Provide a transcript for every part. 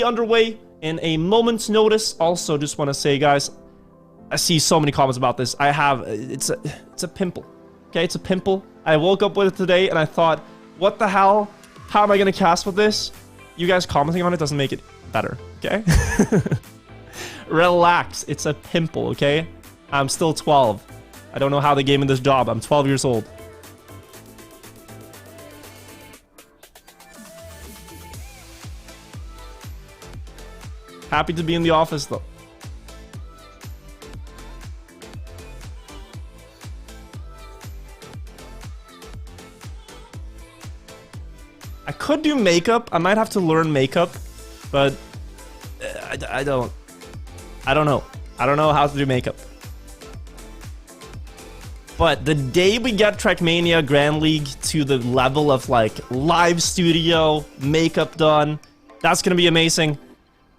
underway in a moment's notice. Also, just want to say, guys, I see so many comments about this. It's a pimple. Okay, it's a pimple. I woke up with it today and I thought, what the hell? How am I going to cast with this? You guys commenting on it doesn't make it better, okay? Relax. It's a pimple, okay? I'm still 12. I don't know how they gave me this job. I'm 12 years old. Happy to be in the office, though. I could do makeup. I might have to learn makeup, but I don't know. I don't know how to do makeup. But the day we get Trackmania Grand League to the level of like live studio, makeup done, that's gonna be amazing.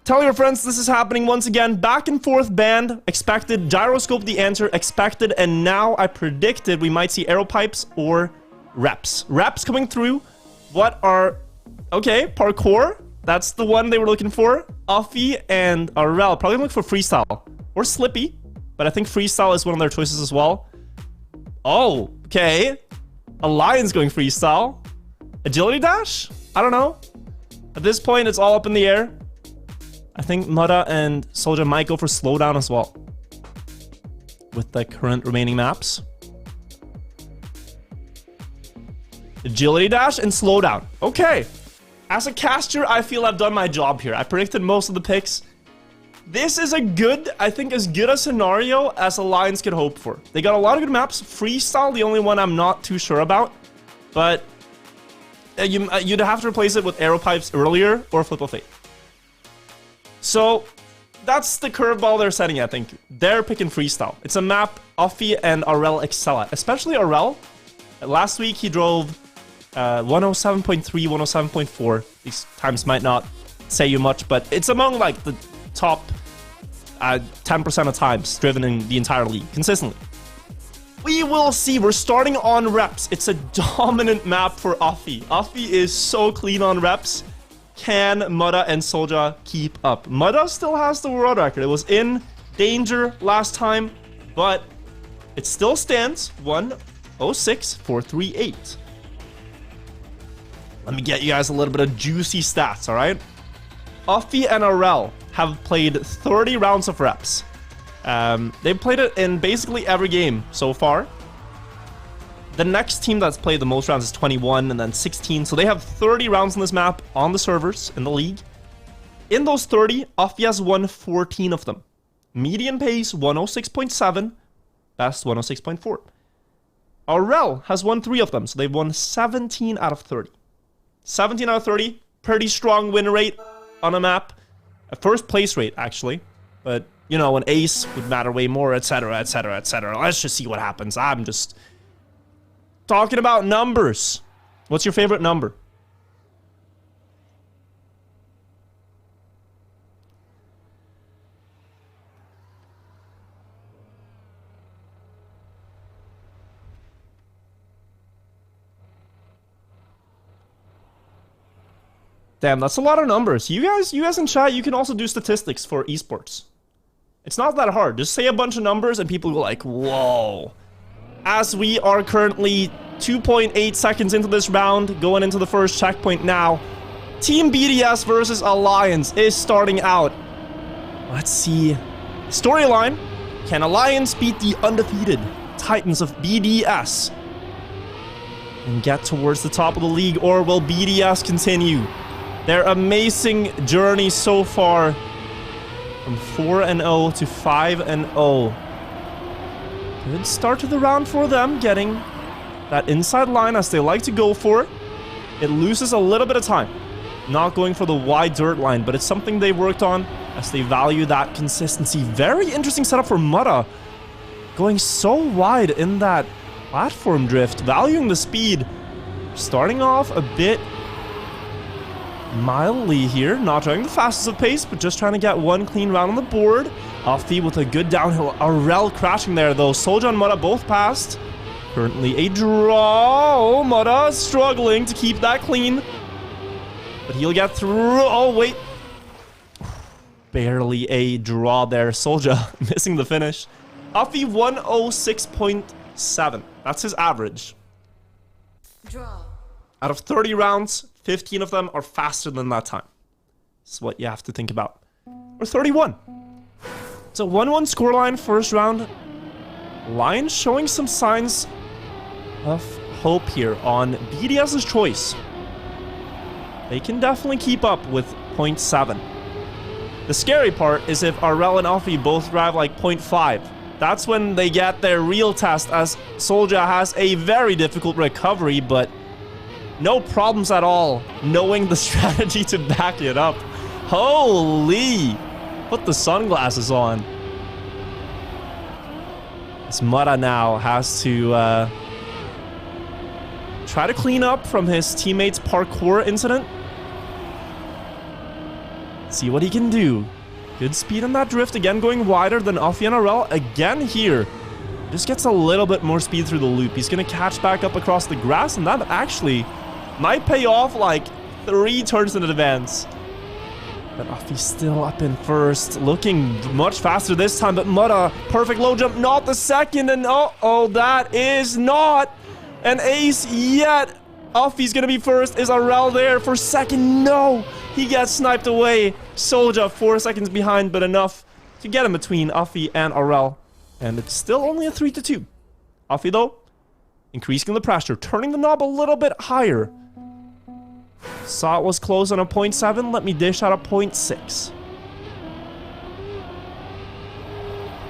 Tell your friends this is happening once again. Back and forth band, expected. Gyroscope the answer, expected. And now I predicted we might see arrow pipes or reps. Reps coming through. What are... Okay, Parkour. That's the one they were looking for. Uffy and Arel. Probably look for Freestyle. Or Slippy. But I think Freestyle is one of their choices as well. Oh, okay. Alliance going Freestyle. Agility Dash? I don't know. At this point, it's all up in the air. I think Mudda and Soldier might go for slowdown as well. With the current remaining maps. Agility Dash and slowdown. Okay. As a caster, I feel I've done my job here. I predicted most of the picks. This is a good, I think, as good a scenario as Alliance could hope for. They got a lot of good maps. Freestyle, the only one I'm not too sure about. But you'd have to replace it with arrow pipes earlier or Flip of Fate. So, that's the curveball they're setting, I think. They're picking Freestyle. It's a map Uffy and Arel excel at. Especially Arel. Last week, he drove 107.3, 107.4. These times might not say you much, but it's among, like, the top 10% of times driven in the entire league, consistently. We will see. We're starting on reps. It's a dominant map for Uffy. Uffy is so clean on reps. Can Mudda and Soldier keep up? Mudda still has the world record. It was in danger last time, but it still stands 106.438. Let me get you guys a little bit of juicy stats, all right? Uffy and Arel have played 30 rounds of reps. They've played it in basically every game so far. The next team that's played the most rounds is 21 and then 16. So they have 30 rounds on this map on the servers in the league. In those 30, Uffy has won 14 of them. Median pace 106.7, best 106.4. Arel has won 3 of them, so they've won 17 out of 30. 17 out of 30, pretty strong win rate on a map. A first place rate, actually. But, you know, an ace would matter way more, etc., etc., etc. Let's just see what happens. I'm just... talking about numbers. What's your favorite number? Damn, that's a lot of numbers. You guys in chat, you can also do statistics for esports. It's not that hard. Just say a bunch of numbers and people go like, whoa. As we are currently 2.8 seconds into this round, going into the first checkpoint now. Team BDS versus Alliance is starting out. Let's see. Storyline. Can Alliance beat the undefeated Titans of BDS and get towards the top of the league, or will BDS continue their amazing journey so far from 4-0 to 5-0? Good start to the round for them, getting that inside line as they like to go for. It loses a little bit of time. Not going for the wide dirt line, but it's something they worked on as they value that consistency. Very interesting setup for Mudda. Going so wide in that platform drift, valuing the speed. Starting off a bit mildly here, not trying the fastest of pace, but just trying to get one clean round on the board. Uffy with a good downhill. Arel crashing there though. Soldier and Mudda both passed. Currently a draw. Oh, Mudda struggling to keep that clean. But he'll get through. Oh, wait. barely a draw there. Soldier missing the finish. Uffy 106.7. That's his average. Draw. Out of 30 rounds, 15 of them are faster than that time. That's what you have to think about. Or 31. It's a 1-1 scoreline first round. Lions showing some signs of hope here on BDS's choice. They can definitely keep up with 0.7. The scary part is if Arel and Uffy both drive like 0.5. That's when they get their real test, as Soldier has a very difficult recovery, but no problems at all, knowing the strategy to back it up. Holy! Put the sunglasses on. This Mudda now has to try to clean up from his teammate's parkour incident. See what he can do. Good speed on that drift, again going wider than Uffy and Arel. Again here, just gets a little bit more speed through the loop. He's gonna catch back up across the grass, and that actually might pay off like 3 turns in advance. But Uffy's still up in first, looking much faster this time, but Mudda, perfect low jump, not the second, and uh-oh, that is not an ace yet. Uffy's gonna be first. Is Arel there for second? No! He gets sniped away. Soldier 4 seconds behind, but enough to get him between Uffy and Arel. And it's still only a 3-2. Uffy, though, increasing the pressure, turning the knob a little bit higher. Saw it was close on a 0.7. Let me dish out a 0.6.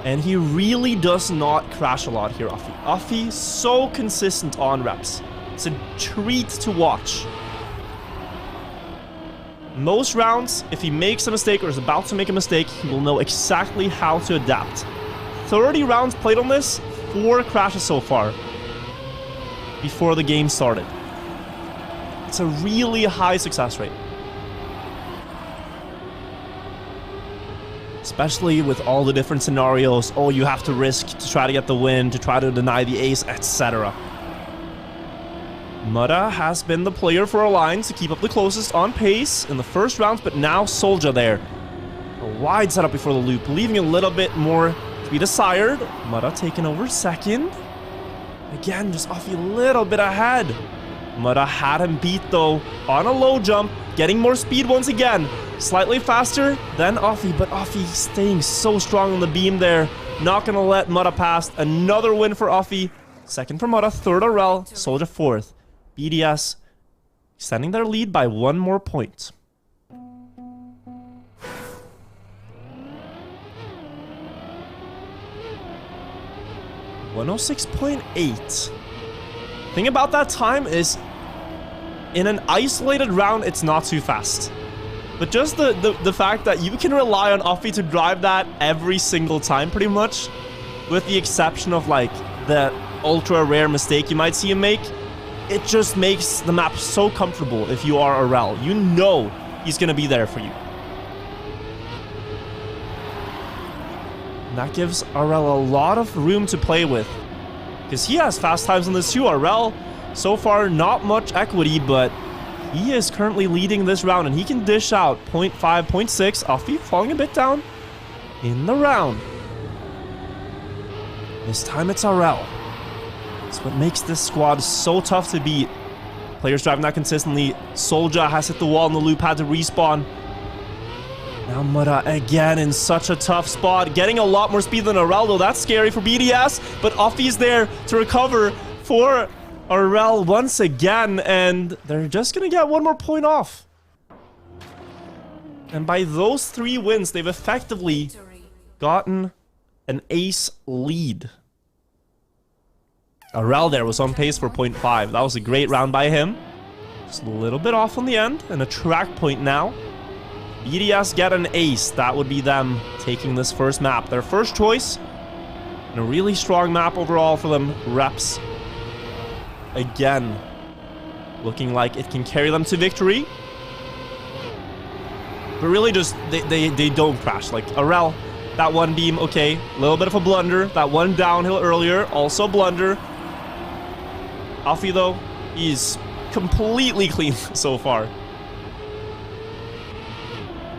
And he really does not crash a lot here, Uffy. Uffy, so consistent on reps. It's a treat to watch. Most rounds, if he makes a mistake or is about to make a mistake, he will know exactly how to adapt. 30 rounds played on this, 4 crashes so far before the game started. It's a really high success rate. Especially with all the different scenarios. Oh, you have to risk to try to get the win, to try to deny the ace, etc. Mudda has been the player for Alliance to keep up the closest on pace in the first rounds, but now Soldier there. A wide setup before the loop, leaving a little bit more to be desired. Mudda taking over second. Again, just Uffy a little bit ahead. Mudda had him beat though on a low jump, getting more speed once again. Slightly faster than Uffy, but Uffy staying so strong on the beam there. Not gonna let Mudda pass. Another win for Uffy. Second for Mudda, third Arel, Soldier fourth. BDS extending their lead by 1 more point. .106.8. Thing about that time is, in an isolated round, it's not too fast. But just the fact that you can rely on Uffy to drive that every single time, pretty much, with the exception of like the ultra rare mistake you might see him make, it just makes the map so comfortable if you are Arel. You know he's gonna be there for you. And that gives Arel a lot of room to play with, because he has fast times on this too. Arel, so far, not much equity, but he is currently leading this round, and he can dish out 0.5, 0.6. Uffy falling a bit down in the round. This time it's Arel. It's what makes this squad so tough to beat. Players driving that consistently. Soldier has hit the wall in the loop, had to respawn. Now Mudda again in such a tough spot. Getting a lot more speed than Arel, though. That's scary for BDS. But Uffy's there to recover for Arel once again. And they're just going to get 1 more point off. And by those 3 wins, they've effectively gotten an ace lead. Arel there was on pace for 0.5. That was a great round by him. Just a little bit off on the end. And a track point now. BDS get an ace. That would be them taking this first map. Their first choice. And a really strong map overall for them. Reps. Again. Looking like it can carry them to victory. But really just, they don't crash. Like Arel, that one beam, okay. A little bit of a blunder. That one downhill earlier, also blunder. Uffy though, he's completely clean so far.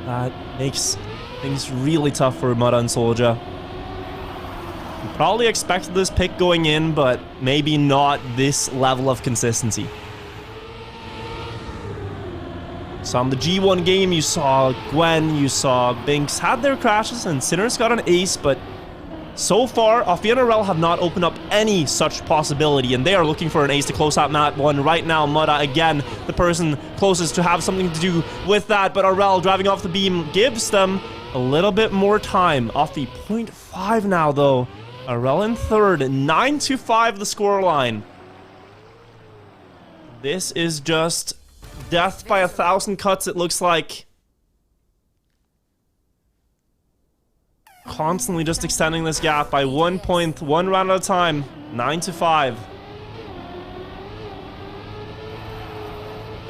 That makes Things really tough for Mudda and Soldier. Probably expected this pick going in, but maybe not this level of consistency. So on the G1 game, you saw Gwen, you saw Binks had their crashes, and Sinners got an ace, but so far, Offie and Arel have not opened up any such possibility, and they are looking for an ace to close out map 1 right now. Mudda, again, the person closest to have something to do with that, but Arel driving off the beam gives them a little bit more time. Offie 0.5 now, though. Arel in third, 9-5 the scoreline. This is just death by 1,000 cuts, it looks like. Constantly just extending this gap by 1 round at a time. 9-5.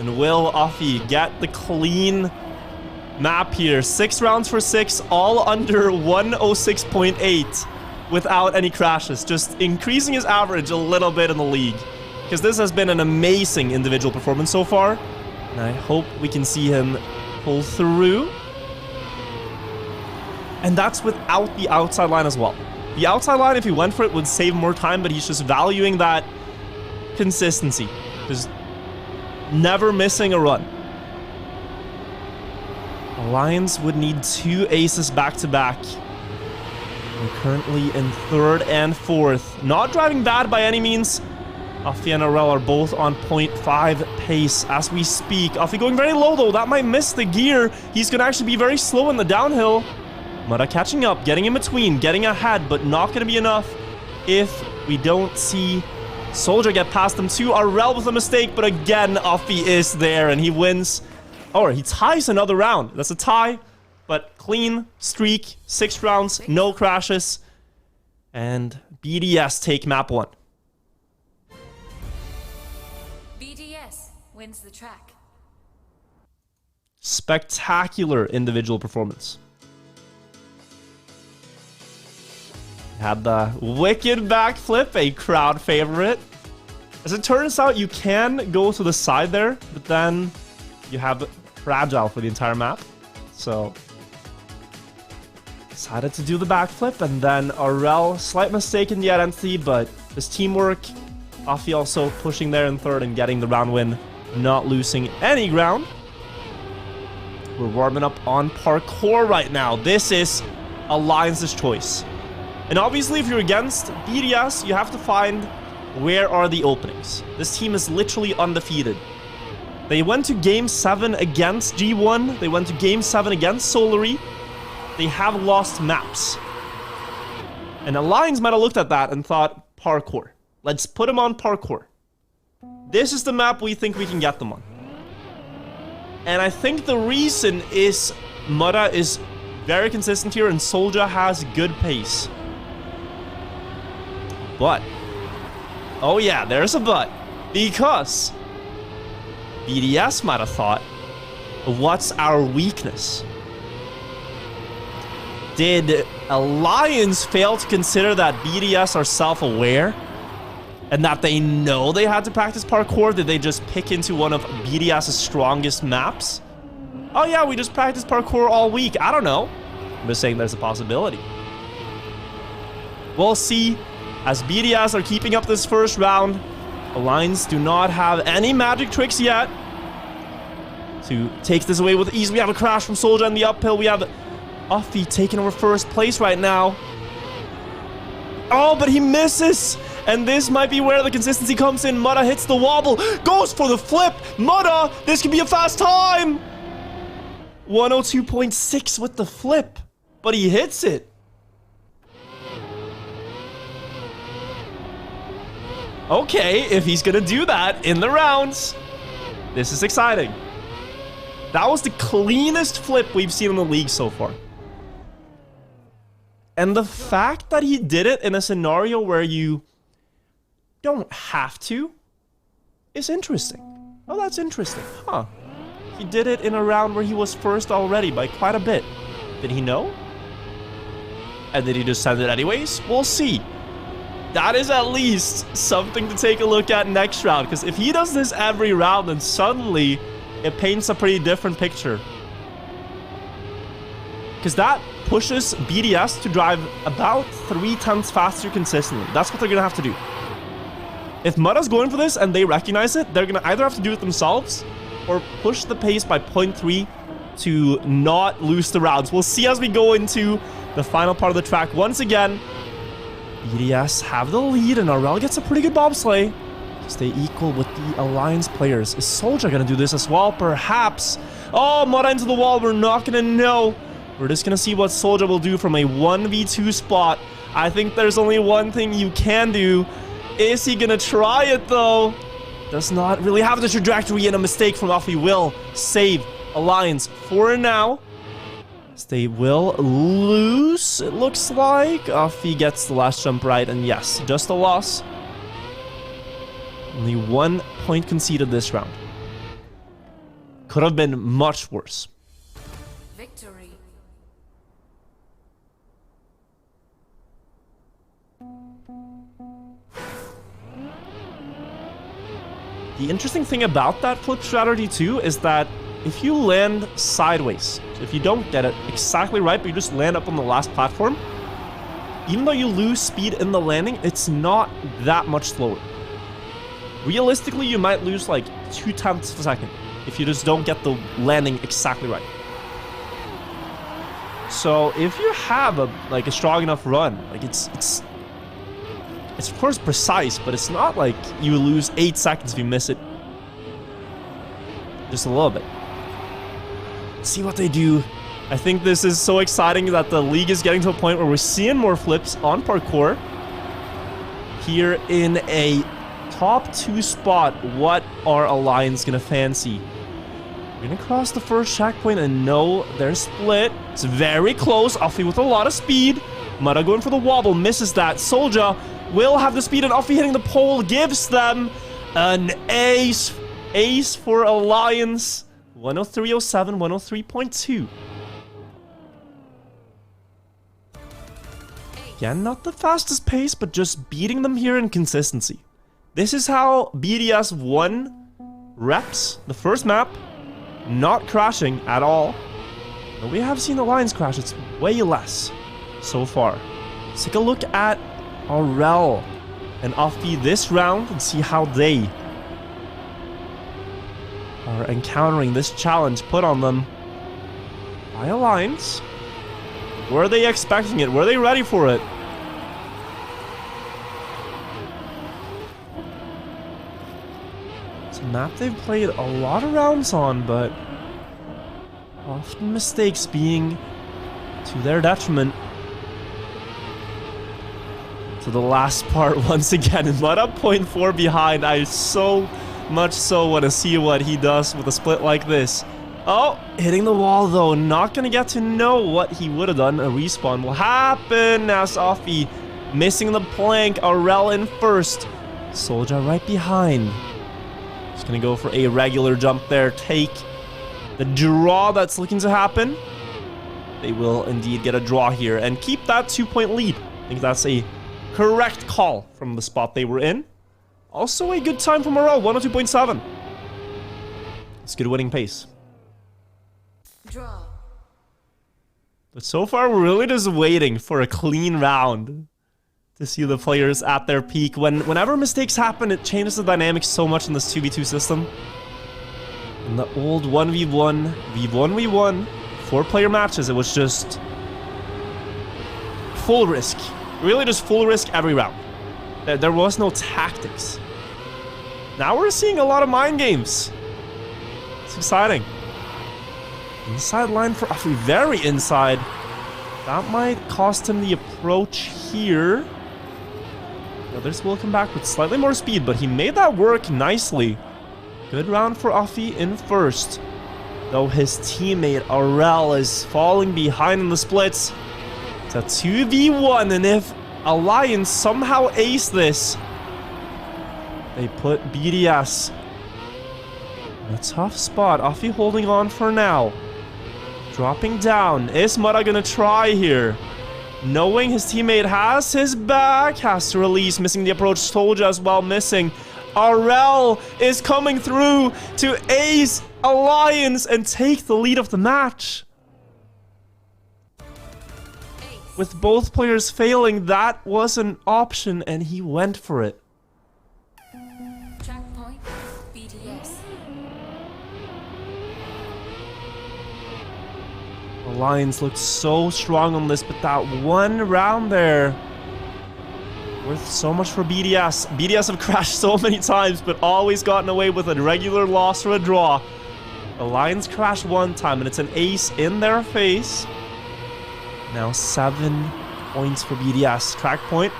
And will Offie get the clean map here? 6 rounds for 6, all under 106.8 without any crashes. Just increasing his average a little bit in the league, because this has been an amazing individual performance so far. And I hope we can see him pull through. And that's without the outside line as well. The outside line, if he went for it, would save more time, but he's just valuing that consistency. Just never missing a run. Alliance would need 2 aces back-to-back. We're currently in 3rd and 4th. Not driving bad by any means. Offie and Arel are both on 0.5 pace as we speak. Offie going very low, though. That might miss the gear. He's going to actually be very slow in the downhill. Mudda catching up, getting in between, getting ahead, but not going to be enough if we don't see Soldier get past them too. Arel with a mistake, but again, Offie is there and he wins. Or he ties another round. That's a tie, but clean streak, 6 rounds, no crashes. And BDS take map 1. BDS wins the track. Spectacular individual performance. Had the wicked backflip, a crowd favorite. As it turns out, you can go to the side there, but then you have fragile for the entire map. So decided to do the backflip, and then Arel, slight mistake in the identity, but his teamwork. Offie also pushing there in 3rd and getting the round win, not losing any ground. We're warming up on Parkour right now. This is Alliance's choice. And obviously, if you're against BDS, you have to find where are the openings. This team is literally undefeated. They went to Game 7 against G1. They went to Game 7 against Solary. They have lost maps. And Alliance might have looked at that and thought, Parkour. Let's put them on Parkour. This is the map we think we can get them on. And I think the reason is Mudda is very consistent here and Soldier has good pace. But, oh yeah, there's a but, because BDS might have thought, what's our weakness? Did Alliance fail to consider that BDS are self-aware and that they know they had to practice parkour? Did they just pick into one of BDS's strongest maps? Oh yeah, we just practiced parkour all week. I don't know. I'm just saying there's a possibility. We'll see. As BDS are keeping up this first round, Alliance do not have any magic tricks yet to take this away with ease. We have a crash from Soldier in the uphill. We have Offie taking over first place right now. Oh, but he misses. And this might be where the consistency comes in. Mudda hits the wobble, goes for the flip. Mudda, this could be a fast time. 102.6 with the flip, but he hits it. Okay, if he's gonna do that in the rounds, this is exciting. That was the cleanest flip we've seen in the league so far. And the fact that he did it in a scenario where you don't have to is interesting. Oh, that's interesting. Huh. He did it in a round where he was first already by quite a bit. Did he know? And did he just send it anyways? We'll see. That is at least something to take a look at next round, because if he does this every round, then suddenly it paints a pretty different picture. because that pushes BDS to drive about 3/10 faster consistently. That's what they're gonna have to do. If Mudda's going for this and they recognize it, they're gonna either have to do it themselves or push the pace by 0.3 to not lose the rounds. We'll see as we go into the final part of the track. Once again, BDS have the lead and Arel gets a pretty good bobsleigh. Stay equal with the Alliance players. Is Soldier gonna do this as well? Perhaps. Oh, Mudda into the wall. We're not gonna know. We're just gonna see what Soldier will do from a 1v2 spot. I think there's only one thing you can do. Is he gonna try it though? Does not really have the trajectory, and a mistake from Offie will save Alliance for now. They will lose, it looks like. Offie gets the last jump right, and yes, just a loss. Only 1 point conceded this round. Could have been much worse. Victory. The interesting thing about that flip strategy too is that if you land sideways, so if you don't get it exactly right, but you just land up on the last platform, even though you lose speed in the landing, it's not that much slower. Realistically, you might lose like 0.2 of a second if you just don't get the landing exactly right. So if you have a strong enough run, like it's of course precise, but it's not like you lose 8 seconds if you miss it just a little bit. Let's see what they do. I think this is so exciting that the league is getting to a point where we're seeing more flips on parkour. Here in a top 2 spot, what are Alliance gonna fancy? We're gonna cross the first checkpoint and no, they're split. It's very close. Offie with a lot of speed. Mudda going for the wobble, misses that. Soldier will have the speed, and Offie hitting the pole gives them an ace. Ace for Alliance. 103.07, 103.2. Again, not the fastest pace, but just beating them here in consistency. This is how BDS won reps the first map, not crashing at all. But we have seen Alliance crash, it's way less so far. Let's take a look at Arel and Offie this round and see how they are encountering this challenge put on them by Alliance. Were they expecting it? Were they ready for it? It's a map they've played a lot of rounds on, but often mistakes being to their detriment. To the last part once again, and Mudda 0.4 behind. I so much so want to see what he does with a split like this. Oh, hitting the wall though. Not gonna get to know what he would have done. A respawn will happen as Offie missing the plank. Arel in first. Soldier right behind. Just gonna go for a regular jump there. Take the draw that's looking to happen. They will indeed get a draw here and keep that 2-point lead. I think that's a correct call from the spot they were in. Also a good time from Arel, 102.7. It's good winning pace. Draw. But so far, we're really just waiting for a clean round to see the players at their peak. Whenever mistakes happen, it changes the dynamics so much in this 2v2 system. In the old 1v1, v1v1, 4-player matches, it was just full risk. Really just full risk every round. There was no tactics. Now we're seeing a lot of mind games. It's exciting. Inside line for Offie, very inside. That might cost him the approach here. The others will come back with slightly more speed, but he made that work nicely. Good round for Offie in first. Though his teammate Arel is falling behind in the splits. It's a 2v1, and if Alliance somehow ace this, they put BDS in a tough spot. Offie holding on for now. Dropping down. Is Mudda gonna try here? Knowing his teammate has his back. Has to release. Missing the approach. Soldier as well missing. Arel is coming through to ace Alliance and take the lead of the match. With both players failing, that was an option, and he went for it. Trackmania BDS. The Lions looked so strong on this, but that one round there, worth so much for BDS. BDS have crashed so many times, but always gotten away with a regular loss or a draw. The Lions crashed one time, and it's an ace in their face. Now 7 points for BDS. Track point.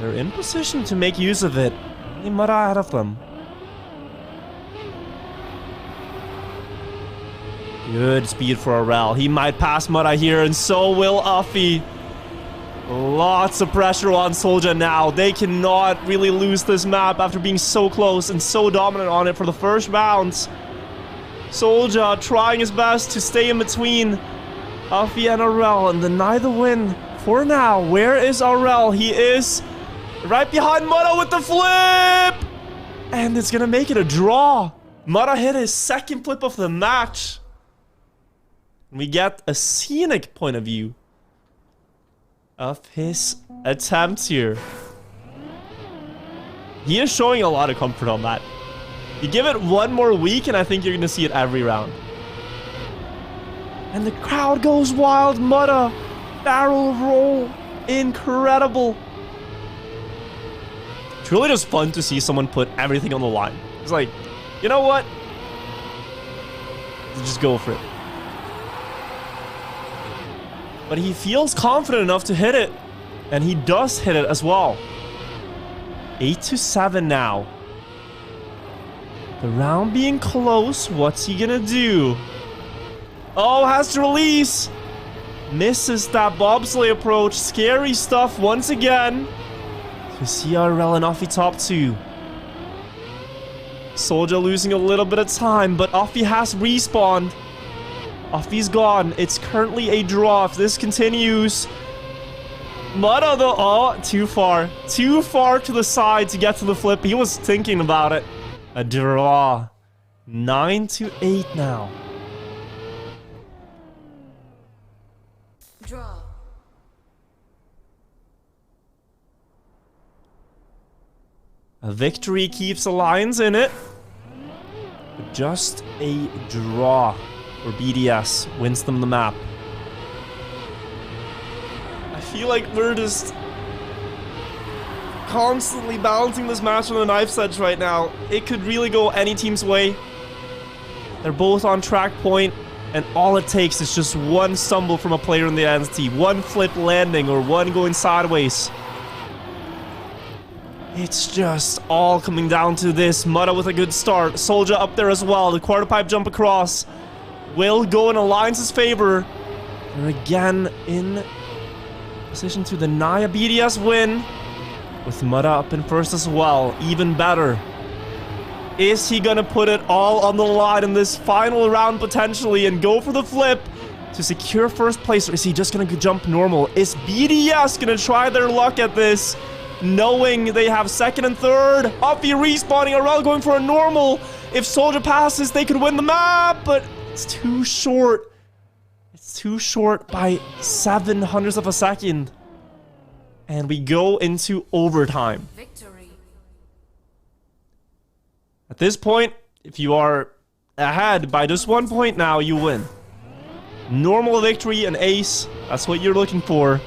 They're in position to make use of it. Only Mudda ahead of them. Good speed for Aurel. He might pass Mudda here, and so will Uffy. Lots of pressure on Soldier now. They cannot really lose this map after being so close and so dominant on it for the first rounds. Soldier trying his best to stay in between Uffy and Aurel and deny the win for now. Where is Aurel? He is right behind Mudda with the flip! And it's gonna make it a draw. Mudda hit his second flip of the match. We get a scenic point of view of his attempts here. He is showing a lot of comfort on that. You give it one more week and I think you're gonna see it every round. And the crowd goes wild. Mudda, barrel roll, incredible. It's really just fun to see someone put everything on the line. It's like, you know what? Just go for it. But he feels confident enough to hit it. And he does hit it as well. 8-7 now. The round being close. What's he gonna do? Oh, has to release. Misses that bobsleigh approach. Scary stuff once again. We see Aurel and Uffy top 2. Soldier losing a little bit of time, but Uffy has respawned. Uffy's gone. It's currently a draw if this continues. Mudda though, oh, too far. Too far to the side to get to the flip. He was thinking about it. A draw. 9-8 now. Draw. A victory keeps the Lions in it. But just a draw for BDS wins them the map. I feel like we're just constantly balancing this match on a knife's edge right now. It could really go any team's way. They're both on track point, and all it takes is just one stumble from a player in the entity, one flip landing, or one going sideways. It's just all coming down to this. Mudda with a good start. Soldier up there as well. The quarter pipe jump across will go in Alliance's favor. They're again in position to deny a BDS win. With Mudda up in first as well. Even better. Is he gonna put it all on the line in this final round potentially and go for the flip to secure first place? Or is he just gonna jump normal? Is BDS gonna try their luck at this, knowing they have second and third? Uffy respawning, Aurel going for a normal. If Soldier passes, they could win the map, but it's too short. It's too short by 0.07 of a second. And we go into overtime. Victory. At this point, if you are ahead by just 1 point now, you win. Normal victory, an ace. That's what you're looking for.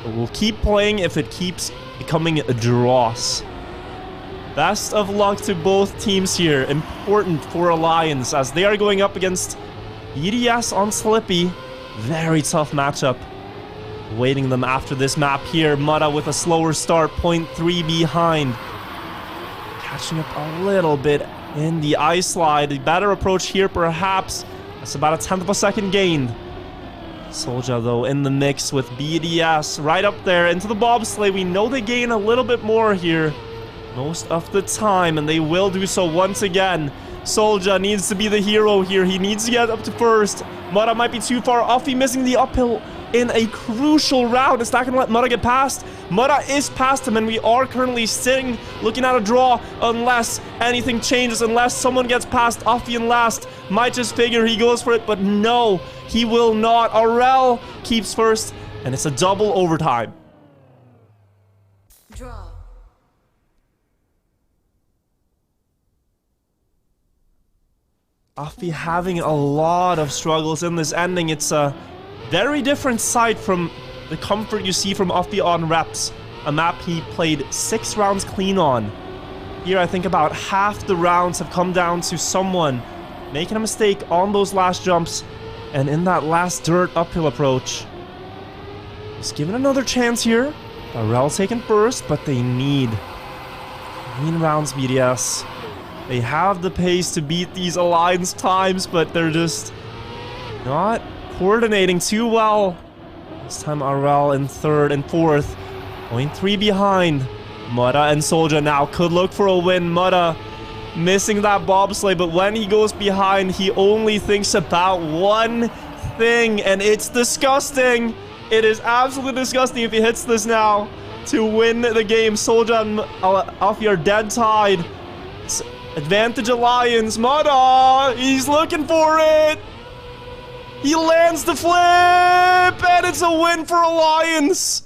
But we'll keep playing if it keeps becoming a draws. Best of luck to both teams here. Important for Alliance as they are going up against BDS on Slippy. Very tough matchup waiting them after this map here. Mudda with a slower start, 0.3 behind. Catching up a little bit in the ice slide. Better approach here perhaps. That's about 1/10 of a second gained. Soldier though in the mix with BDS right up there into the bobsleigh. We know they gain a little bit more here most of the time, and they will do so once again. Soldier needs to be the hero here. He needs to get up to first. Mudda might be too far. Uffy missing the uphill. in a crucial round. Is that gonna let Mutta get past? Mutta is past him, and we are currently sitting, looking at a draw, unless anything changes, unless someone gets past Offie in last. Might just figure he goes for it, but no, he will not. Aurel keeps first, and it's a double overtime. Draw. Offie having a lot of struggles in this ending. It's a very different sight from the comfort you see from Offie on reps. A map he played 6 rounds clean on. Here, I think about half the rounds have come down to someone making a mistake on those last jumps, and in that last dirt uphill approach. He's given another chance here. Aurel taken first, but they need clean rounds, BDS. They have the pace to beat these alliance times, but they're just not coordinating too well. This time Aurel in 3rd and 4th. 0.3 behind. Mutta and Soulja now could look for a win. Mutta missing that bobsleigh, but when he goes behind, he only thinks about one thing, and it's disgusting. It is absolutely disgusting if he hits this now to win the game. Soulja and Offie are dead tied. It's advantage Alliance. Mutta, he's looking for it. He lands the flip, and it's a win for Alliance.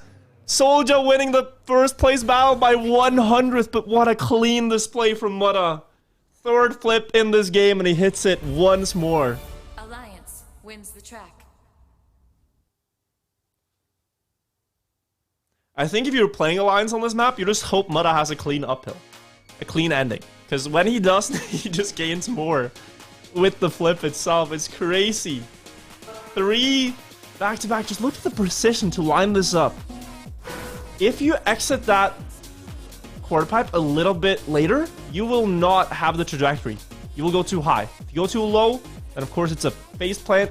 Soulja winning the first place battle by 100th, but what a clean display from Mutta. 3rd flip in this game, and he hits it once more. Alliance wins the track. I think if you're playing Alliance on this map, you just hope Mutta has a clean uphill. A clean ending. Because when he does, he just gains more with the flip itself. It's crazy. 3 back-to-back. Just look at the precision to line this up. If you exit that quarter pipe a little bit later, you will not have the trajectory. You will go too high. If you go too low, then of course it's a face plant,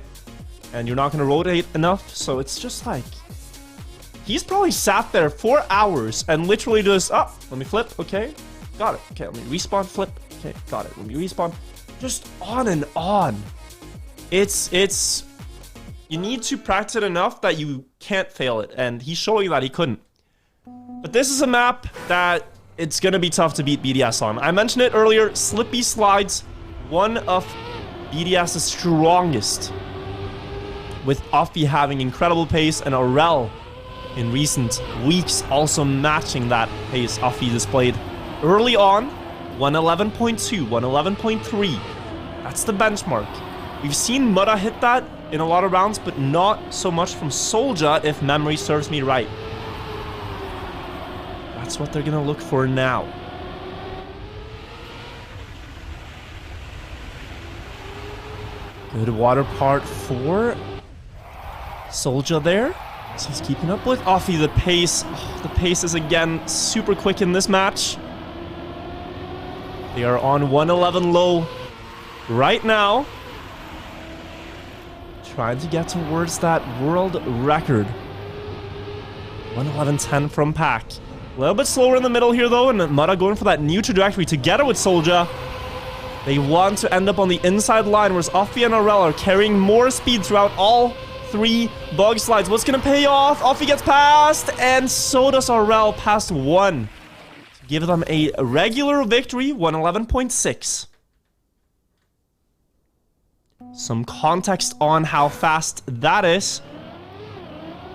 and you're not going to rotate enough. So it's just like... He's probably sat there 4 hours and literally just... Oh, let me flip. Okay, got it. Okay, let me respawn, flip. Okay, got it. Let me respawn. Just on and on. It's... You need to practice it enough that you can't fail it, and he's showing that he couldn't. But this is a map that it's going to be tough to beat BDS on. I mentioned it earlier, Slippy slides, one of BDS's strongest, with Offie having incredible pace, and Aurel in recent weeks also matching that pace Offie displayed early on. 111.2, 111.3. That's the benchmark. We've seen Mutta hit that in a lot of rounds, but not so much from Soulja, if memory serves me right. That's what they're gonna look for now. Good water part for Soulja there. So he's keeping up with Offie. The pace is again super quick in this match. They are on 111 low right now. Trying to get towards that world record. 111.10 from Pack. A little bit slower in the middle here though, and Mutta going for that new trajectory together with Soulja. They want to end up on the inside line, whereas Offie and Aurel are carrying more speed throughout all 3 bug slides. What's gonna pay off? Offie gets past, and so does Aurel, past 1. To give them a regular victory, 111.6. Some context on how fast that is.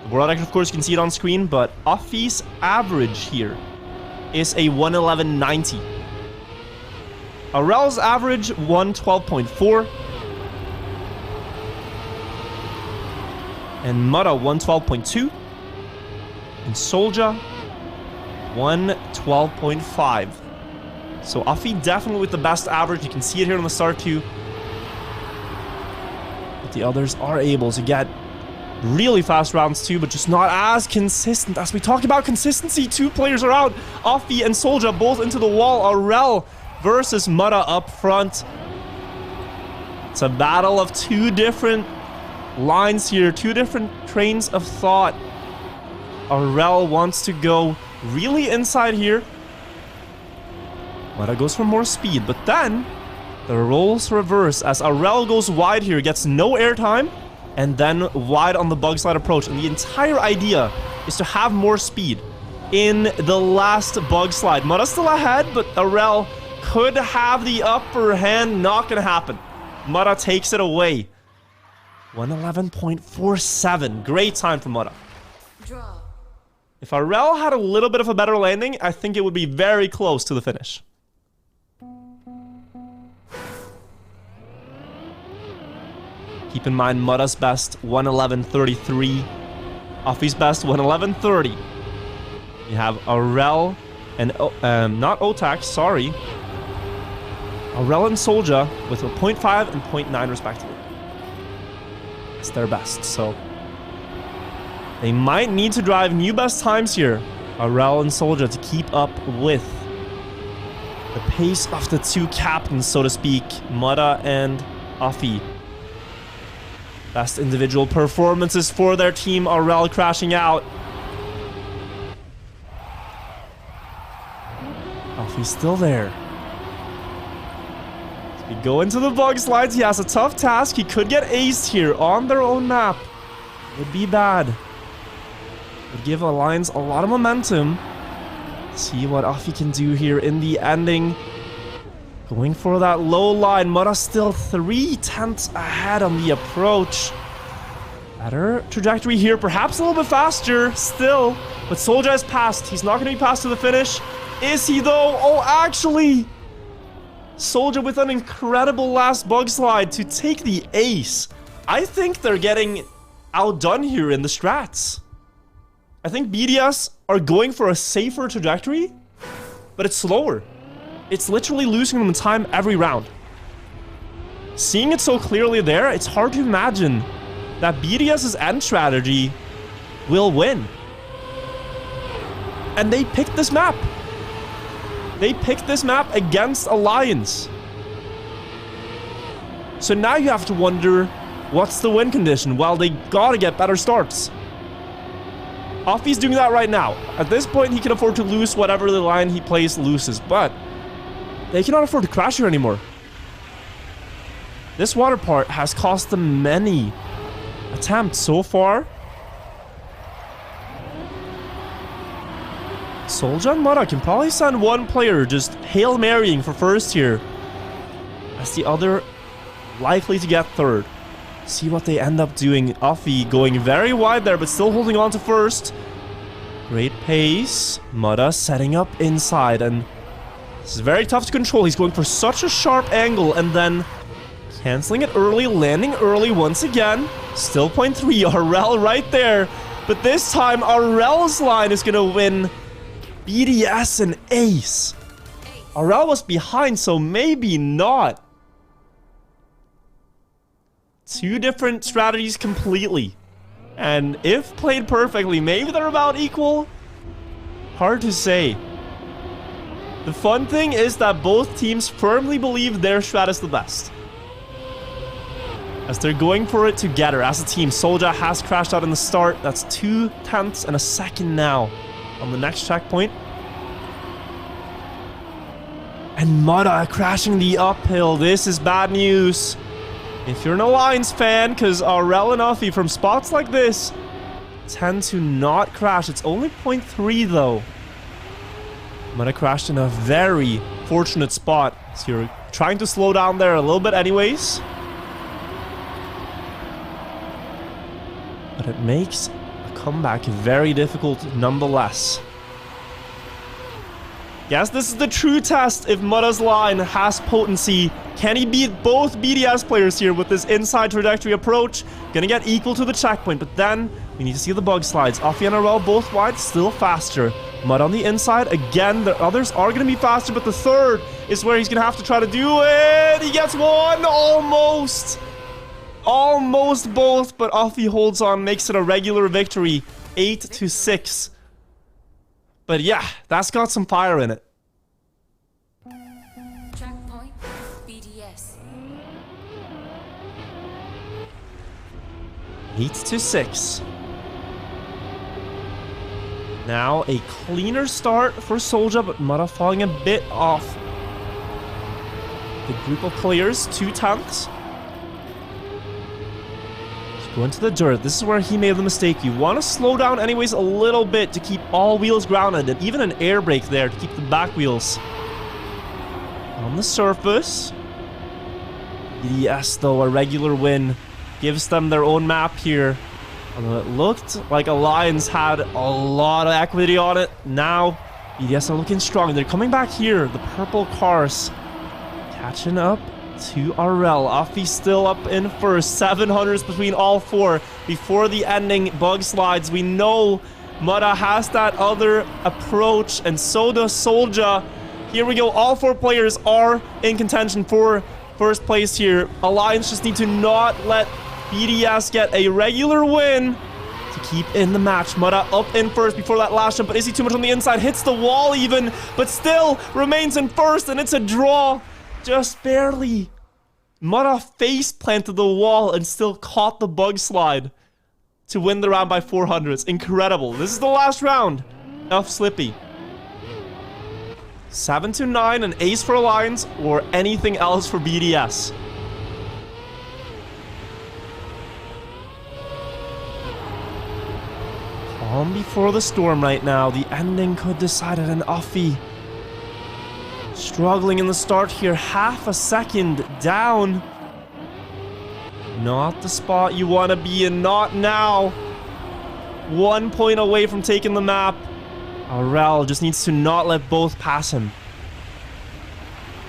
The world record, of course, you can see it on screen, but Offie's average here is a 111.90. Aurel's average, 112.4. And Mutta, 112.2. And Soulja, 112.5. So Offie definitely with the best average. You can see it here on the start too. But the others are able to get really fast rounds too, but just not as consistent. As we talked about consistency, 2 players are out. Offie and Soulja both into the wall. Aurel versus Mutta up front. It's a battle of 2 different lines here, 2 different trains of thought. Aurel wants to go really inside here. Mutta goes for more speed, but then the roles reverse as Aurel goes wide here, gets no airtime. and then wide on the bug slide approach. And the entire idea is to have more speed in the last bug slide. Mudda's still ahead, but Arel could have the upper hand. Not gonna happen. Mudda takes it away. 111.47. Great time for Mudda. Draw. If Arel had a little bit of a better landing, I think it would be very close to the finish. Keep in mind, Mudda's best, 111.33. Offie's best, 111.30. You have Arel and, not Otak, sorry. Arel and Soldier with a 0.5 and 0.9 respectively. It's their best, so they might need to drive new best times here, Arel and Soldier, to keep up with the pace of the two captains, so to speak, Mudda and Offie. Best individual performances for their team. Arel crashing out. Offie's still there. As we go into the bug slides, he has a tough task. He could get aced here on their own map. Would be bad. Would give Alliance a lot of momentum. See what Offie can do here in the ending. Going for that low line. Mudda still 3/10 ahead on the approach. Better trajectory here. Perhaps a little bit faster still. But Soldier has passed. He's not going to be passed to the finish. Is he though? Oh, actually. Soldier with an incredible last bug slide to take the ace. I think they're getting outdone here in the strats. I think BDS are going for a safer trajectory, but it's slower. It's literally losing them time every round. Seeing it so clearly there, it's hard to imagine that BDS's end strategy will win. And they picked this map. They picked this map against Alliance. So now you have to wonder, what's the win condition? Well, they gotta get better starts. Offie's doing that right now. At this point, he can afford to lose whatever the line he plays loses, but they cannot afford to crash here anymore. This water part has cost them many attempts so far. Soldier and Mudda can probably send one player just Hail Marying for first here, as the other likely to get third. See what they end up doing. Offie going very wide there, but still holding on to first. Great pace. Mudda setting up inside, and this is very tough to control. He's going for such a sharp angle, and then canceling it early, landing early once again. Still 0.3. Arel right there. But this time, Arel's line is going to win BDS and ace. Arel was behind, so maybe not. Two different strategies completely. And if played perfectly, maybe they're about equal. Hard to say. The fun thing is that both teams firmly believe their strat is the best, as they're going for it together as a team. Soldier has crashed out in the start. That's 2/10 and a second now on the next checkpoint. And Mudda crashing the uphill. This is bad news if you're an Alliance fan, because Arel and Offie from spots like this tend to not crash. It's only 0.3 though. Mudda crashed in a very fortunate spot, so you're trying to slow down there a little bit anyways. But it makes a comeback very difficult nonetheless. Yes, this is the true test if Mudda's line has potency. Can he beat both BDS players here with this inside trajectory approach? Gonna get equal to the checkpoint, but then we need to see the bug slides. Offie and Arel both wide, still faster. Mudda on the inside. Again, the others are gonna be faster, but the third is where he's gonna have to try to do it. He gets one, almost. Almost both, but Offie holds on, makes it a regular victory. 8-6. But yeah, that's got some fire in it. Track point, BDS. 8-6. Now a cleaner start for Soldier, but Mudda falling a bit off the group of players. 2/10. Go into the dirt. This is where he made the mistake. You want to slow down anyways a little bit to keep all wheels grounded, and even an air brake there to keep the back wheels on the surface. BDS, though, a regular win. Gives them their own map here. Although it looked like Alliance had a lot of equity on it. Now, BDS are looking strong. They're coming back here. The purple cars catching up to RL. Uffy still up in first. 700s between all four. Before the ending bug slides, we know Mutta has that other approach, and so does Soldier. Here we go. All four players are in contention for first place here. Alliance just need to not let BDS get a regular win to keep in the match. Mutta up in first before that last jump, but is he too much on the inside? Hits the wall even, but still remains in first, and it's a draw. Just barely. Mutta face planted the wall and still caught the bug slide to win the round by 400s. Incredible. This is the last round of Slippy. 7-9, an ace for Alliance, or anything else for BDS. Calm before the storm right now. The ending could decide it, and Uffy struggling in the start here. Half a second down. Not the spot you want to be in. Not now. 1 point away from taking the map. RL just needs to not let both pass him.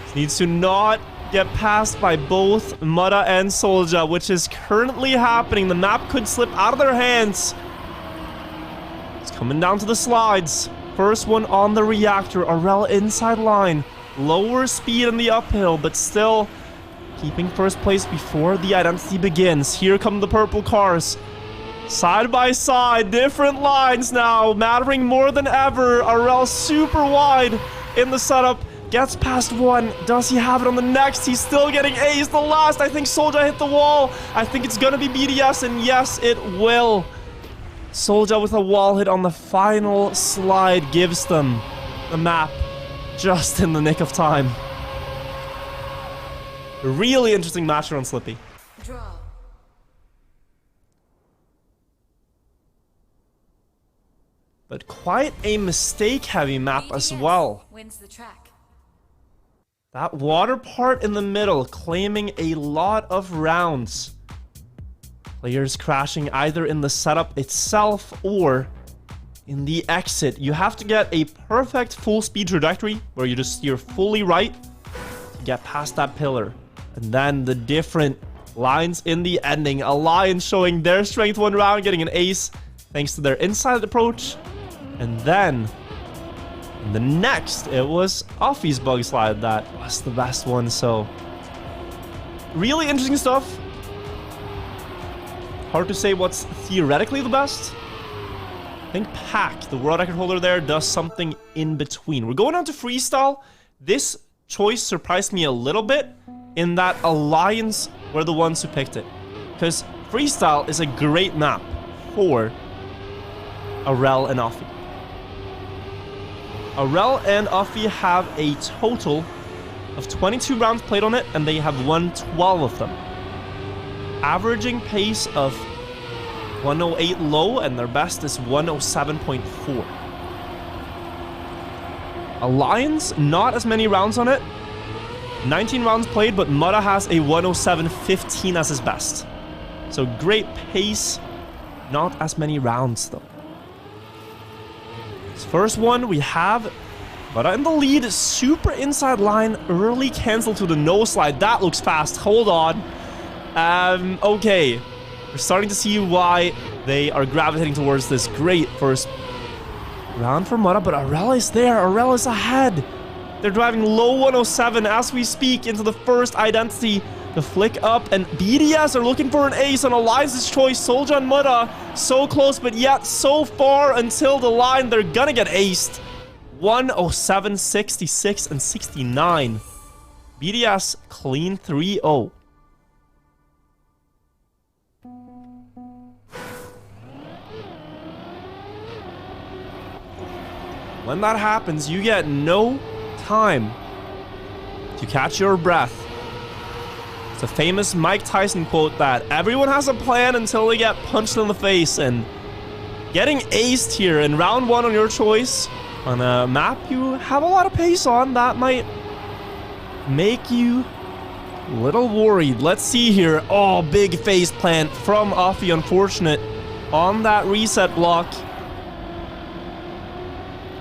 Just needs to not get passed by both Mutta and Soldier, which is currently happening. The map could slip out of their hands. It's coming down to the slides. First one on the reactor. RL inside line. Lower speed in the uphill, but still keeping first place before the identity begins. Here come the purple cars. Side by side, different lines now, mattering more than ever. RL super wide in the setup. Gets past one. Does he have it on the next? He's still getting A's. The last, I think Soldier hit the wall. I think it's gonna be BDS, and yes, it will. Soldier with a wall hit on the final slide gives them the map just in the nick of time. A really interesting match on Slippy. Draw. But quite a mistake-heavy map as BDS well. Wins the track. That water part in the middle claiming a lot of rounds. Players crashing either in the setup itself or in the exit. You have to get a perfect full speed trajectory where you just steer fully right to get past that pillar. And then the different lines in the ending. Alliance showing their strength one round, getting an ace thanks to their inside approach. And then in the next, it was Uffy's bug slide that was the best one. So really interesting stuff. Hard to say what's theoretically the best. I think Pack, the world record holder there, does something in between. We're going on to Freestyle. This choice surprised me a little bit in that Alliance were the ones who picked it. Because Freestyle is a great map for RL and Uffy. RL and Uffy have a total of 22 rounds played on it, and they have won 12 of them. Averaging pace of 108 low, and their best is 107.4. Alliance, not as many rounds on it. 19 rounds played, but Mutta has a 107.15 as his best. So great pace, not as many rounds though. This first one, we have Mutta in the lead, super inside line, early cancel to the no slide. That looks fast, hold on. Okay, we're starting to see why they are gravitating towards this. Great first round for Mutta, but RL is there. RL is ahead. They're driving low 107 as we speak into the first identity. The flick up, and BDS are looking for an ace on Alliance's choice. Soldier and Mutta so close, but yet so far until the line. They're gonna get aced. 107, 66, and 69. BDS clean 3-0. When that happens, you get no time to catch your breath. It's a famous Mike Tyson quote that everyone has a plan until they get punched in the face, and getting aced here in round 1 on your choice on a map you have a lot of pace on, that might make you a little worried. Let's see here. Oh, big face plant from Offie, unfortunate on that reset block.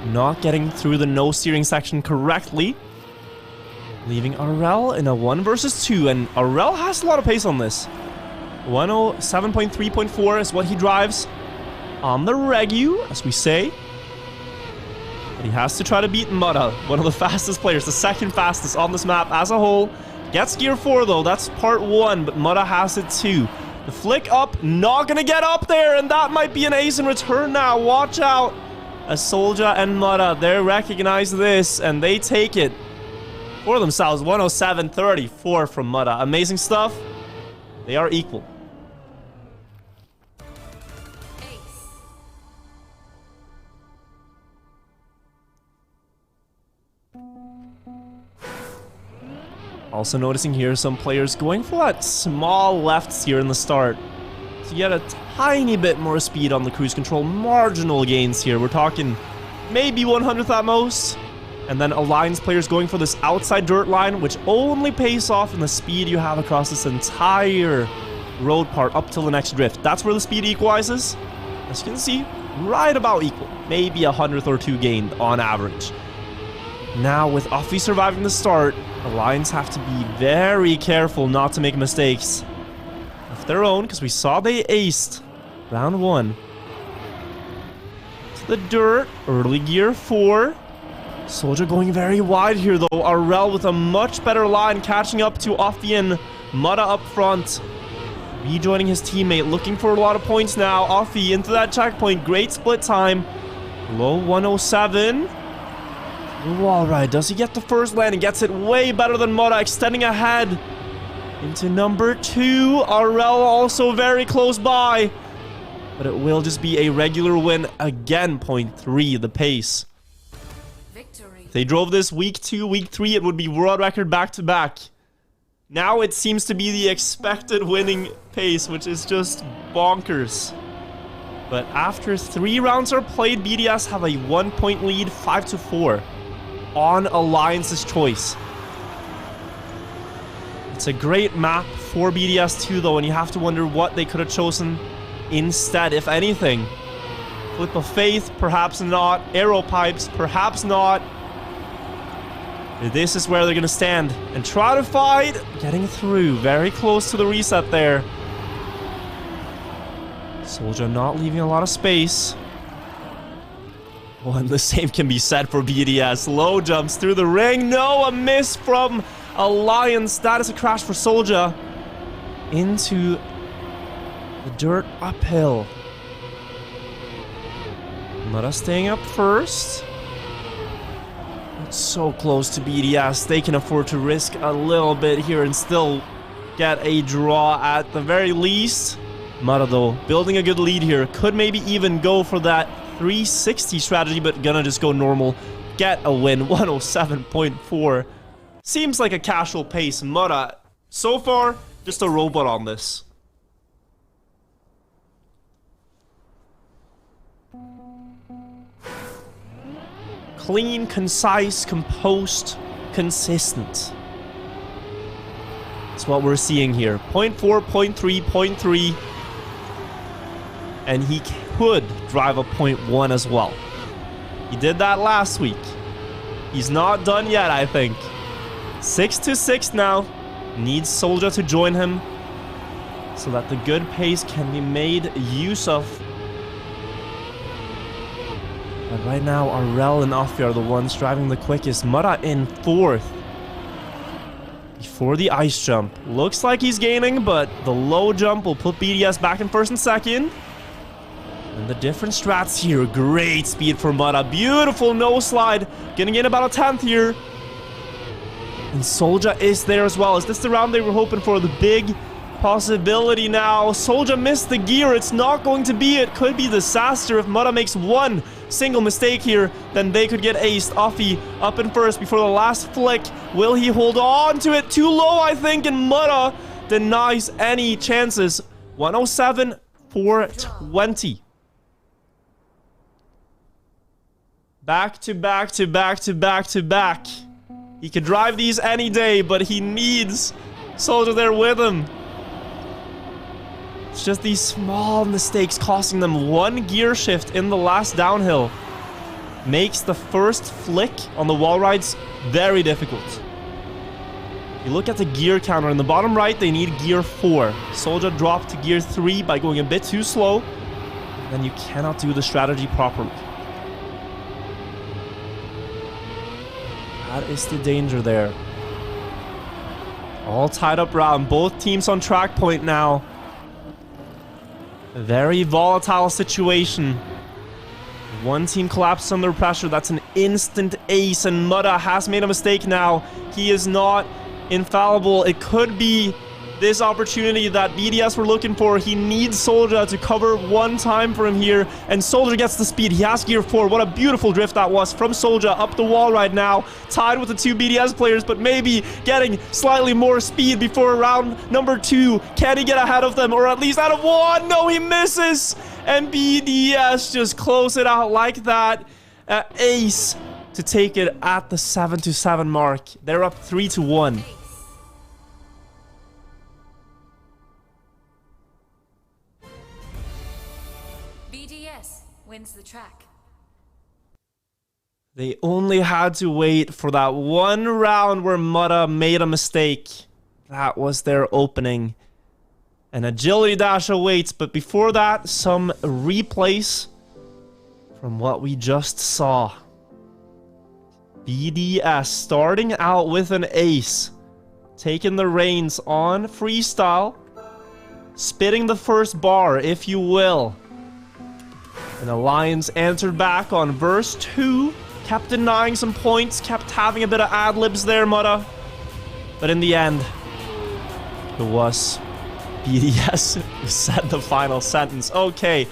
Not getting through the no steering section correctly, leaving Arel in a 1 versus 2, and Arel has a lot of pace on this. 107.3.4 is what he drives on the Regu, as we say. But he has to try to beat Mutta, one of the fastest players, the second fastest on this map as a whole. Gets gear 4 though, that's part 1, but Mutta has it too. The flick up, not gonna get up there, and that might be an ace in return now. Watch out. As Soldier and Mutta, they recognize this, and they take it for themselves. 107.34 from Mutta. Amazing stuff. They are equal. Also noticing here some players going for that small lefts here in the start to get a tiny bit more speed on the cruise control. Marginal gains here. We're talking maybe 100th at most. And then Alliance players going for this outside dirt line, which only pays off in the speed you have across this entire road part up till the next drift. That's where the speed equalizes. As you can see, right about equal. Maybe 100th or 2 gained on average. Now with Offie surviving the start, Alliance have to be very careful not to make mistakes of their own, because we saw they aced round 1. To the dirt, early gear 4. Soldier going very wide here though. Arel with a much better line, catching up to Offie and Mutta up front. Rejoining his teammate, looking for a lot of points now. Offie into that checkpoint, great split time. Low 107. Alright, does he get the first landing? Gets it way better than Mutta, extending ahead into number 2. Arel also very close by, but it will just be a regular win again. 0.3 the pace. Victory. If they drove this week 2, week 3, it would be world record back to back. Now it seems to be the expected winning pace, which is just bonkers. But after 3 rounds are played, BDS have a 1-point lead, 5-4. On Alliance's choice. It's a great map for BDS too though, and you have to wonder what they could have chosen instead, if anything. Flip of Faith, perhaps not. Arrow Pipes, perhaps not. This is where they're gonna stand and try to fight. Getting through, very close to the reset there. Soldier not leaving a lot of space. Well, and the same can be said for BDS. Low jumps through the ring. No, a miss from Alliance. That is a crash for Soldier. Into the dirt uphill. Mutta staying up first. It's so close to BDS. They can afford to risk a little bit here and still get a draw at the very least. Mutta, though, building a good lead here. Could maybe even go for that 360 strategy, but gonna just go normal. Get a win. 107.4. Seems like a casual pace. Mutta, so far, just a robot on this. Clean, concise, composed, consistent. That's what we're seeing here. 0.4, 0.3, 0.3. And he could drive a 0.1 as well. He did that last week. He's not done yet, I think. 6-6 now. Needs Soldier to join him so that the good pace can be made use of. But right now, Arel and Offie are the ones driving the quickest. Mutta in 4th. Before the ice jump. Looks like he's gaining, but the low jump will put BDS back in 1st and 2nd. And the different strats here. Great speed for Mutta. Beautiful no slide. Getting in about a 10th here. And Soldier is there as well. Is this the round they were hoping for? The big possibility now. Soldier missed the gear. It's not going to be it. Could be disaster if Mutta makes one single mistake here. Then they could get aced. Offie up in 1st before the last flick. Will he hold on to it? Too low, I think. And Mutta denies any chances. 107 for 20. Back to back to back to back to back. He could drive these any day, but he needs Soldier there with him. It's just these small mistakes costing them one gear shift in the last downhill. Makes the first flick on the wall rides very difficult. You look at the gear counter in the bottom right, they need gear 4. Soldier dropped to gear 3 by going a bit too slow. Then you cannot do the strategy properly. That is the danger there. All tied up round. Both teams on track point now. A very volatile situation. One team collapses under pressure. That's an instant ace. And Mutta has made a mistake now. He is not infallible. It could be this opportunity that BDS were looking for. He needs Soldier to cover one time for him here. And Soldier gets the speed. He has gear 4. What a beautiful drift that was from Soldier up the wall right now. Tied with the two BDS players, but maybe getting slightly more speed before round number 2. Can he get ahead of them, or at least out of 1? No, he misses. And BDS just close it out like that. Ace to take it at the 7-7 mark. They're up 3-1. BDS wins the track. They only had to wait for that one round where Mutta made a mistake. That was their opening. An agility dash awaits, but before that, some replays from what we just saw. BDS starting out with an ace. Taking the reins on Freestyle. Spitting the first bar, if you will. And Alliance answered back on verse 2. Kept denying some points. Kept having a bit of ad-libs there, Mutta. But in the end, it was BDS who said the final sentence. Okay,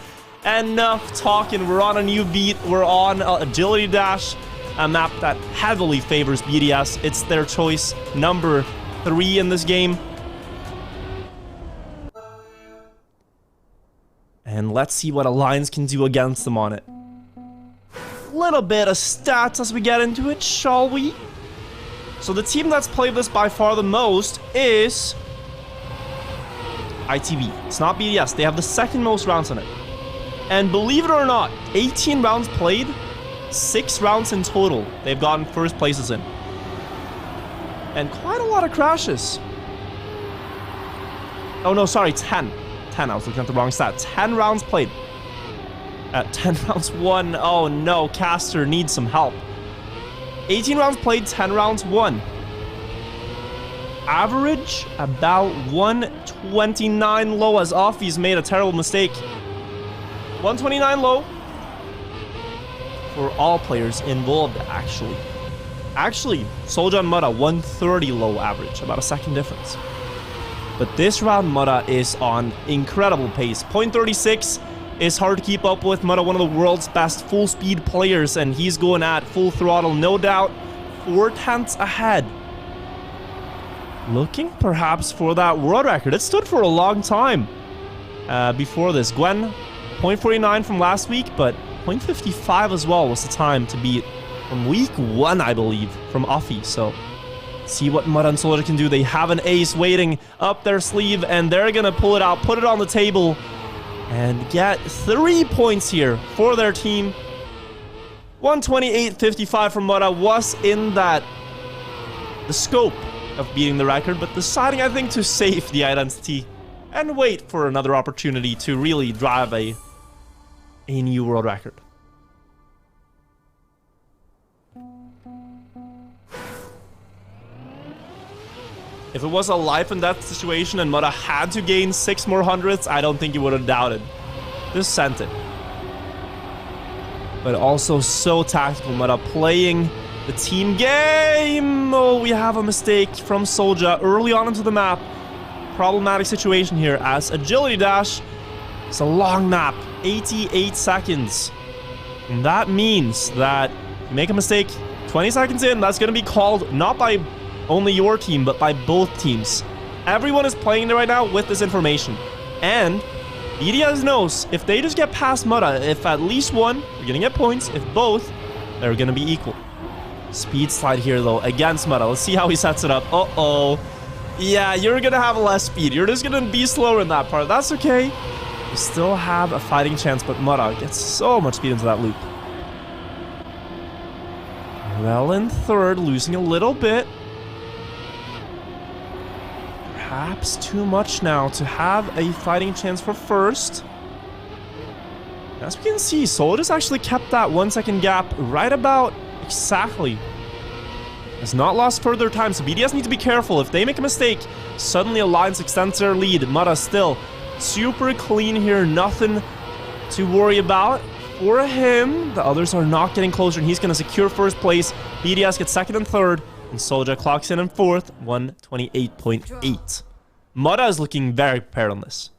enough talking. We're on a new beat. We're on Agility Dash, a map that heavily favors BDS. It's their choice number 3 in this game. And let's see what Alliance can do against them on it. Little bit of stats as we get into it, shall we? So the team that's played this by far the most is ITV. It's not BDS. They have the second most rounds on it. And believe it or not, 18 rounds played, 6 rounds in total they've gotten first places in. And quite a lot of crashes. Oh no, sorry, 10. 10, I was looking at the wrong stat. 10 rounds played. 10 rounds won. Oh no, Caster needs some help. 18 rounds played, 10 rounds won. Average about 129 low, as Offie's made a terrible mistake. 129 low for all players involved, actually. Actually, Soldier and Mutta 130 low average, about a second difference. But this round, Mutta is on incredible pace. 0.36 is hard to keep up with. Mutta, one of the world's best full speed players, and he's going at full throttle, no doubt. 4 tenths ahead. Looking perhaps for that world record. It stood for a long time before this. Gwen, 0.49 from last week, but 0.55 as well was the time to beat from week 1, I believe, from Offie. So, see what Mutta and Soldier can do. They have an ace waiting up their sleeve, and they're gonna pull it out, put it on the table, and get 3 points here for their team. 128.55 from Mutta was in the scope of beating the record, but deciding, I think, to save the identity and wait for another opportunity to really drive a new world record. If it was a life and death situation and Mutta had to gain 6 more hundredths, I don't think he would have doubted. Just sent it. But also so tactical, Mutta playing the team game. Oh, we have a mistake from Soldier early on into the map. Problematic situation here as Agility Dash. It's a long map, 88 seconds. And that means that you make a mistake 20 seconds in, that's going to be called not by only your team, but by both teams. Everyone is playing there right now with this information. And BDS knows if they just get past Mutta, if at least one, they're gonna get points. If both, they're gonna be equal. Speed slide here, though, against Mutta. Let's see how he sets it up. Uh-oh. Yeah, you're gonna have less speed. You're just gonna be slower in that part. That's okay. You still have a fighting chance, but Mutta gets so much speed into that loop. Well, in third, losing a little bit. Perhaps too much now to have a fighting chance for first. As we can see, Soldier's actually kept that 1 second gap right about exactly. Has not lost further time, so BDS need to be careful. If they make a mistake, suddenly Alliance extends their lead. Mutta still super clean here, nothing to worry about for him. The others are not getting closer, and he's going to secure first place. BDS gets second and third, and Soldier clocks in fourth, 128.8. Mutta is looking very prepared on this.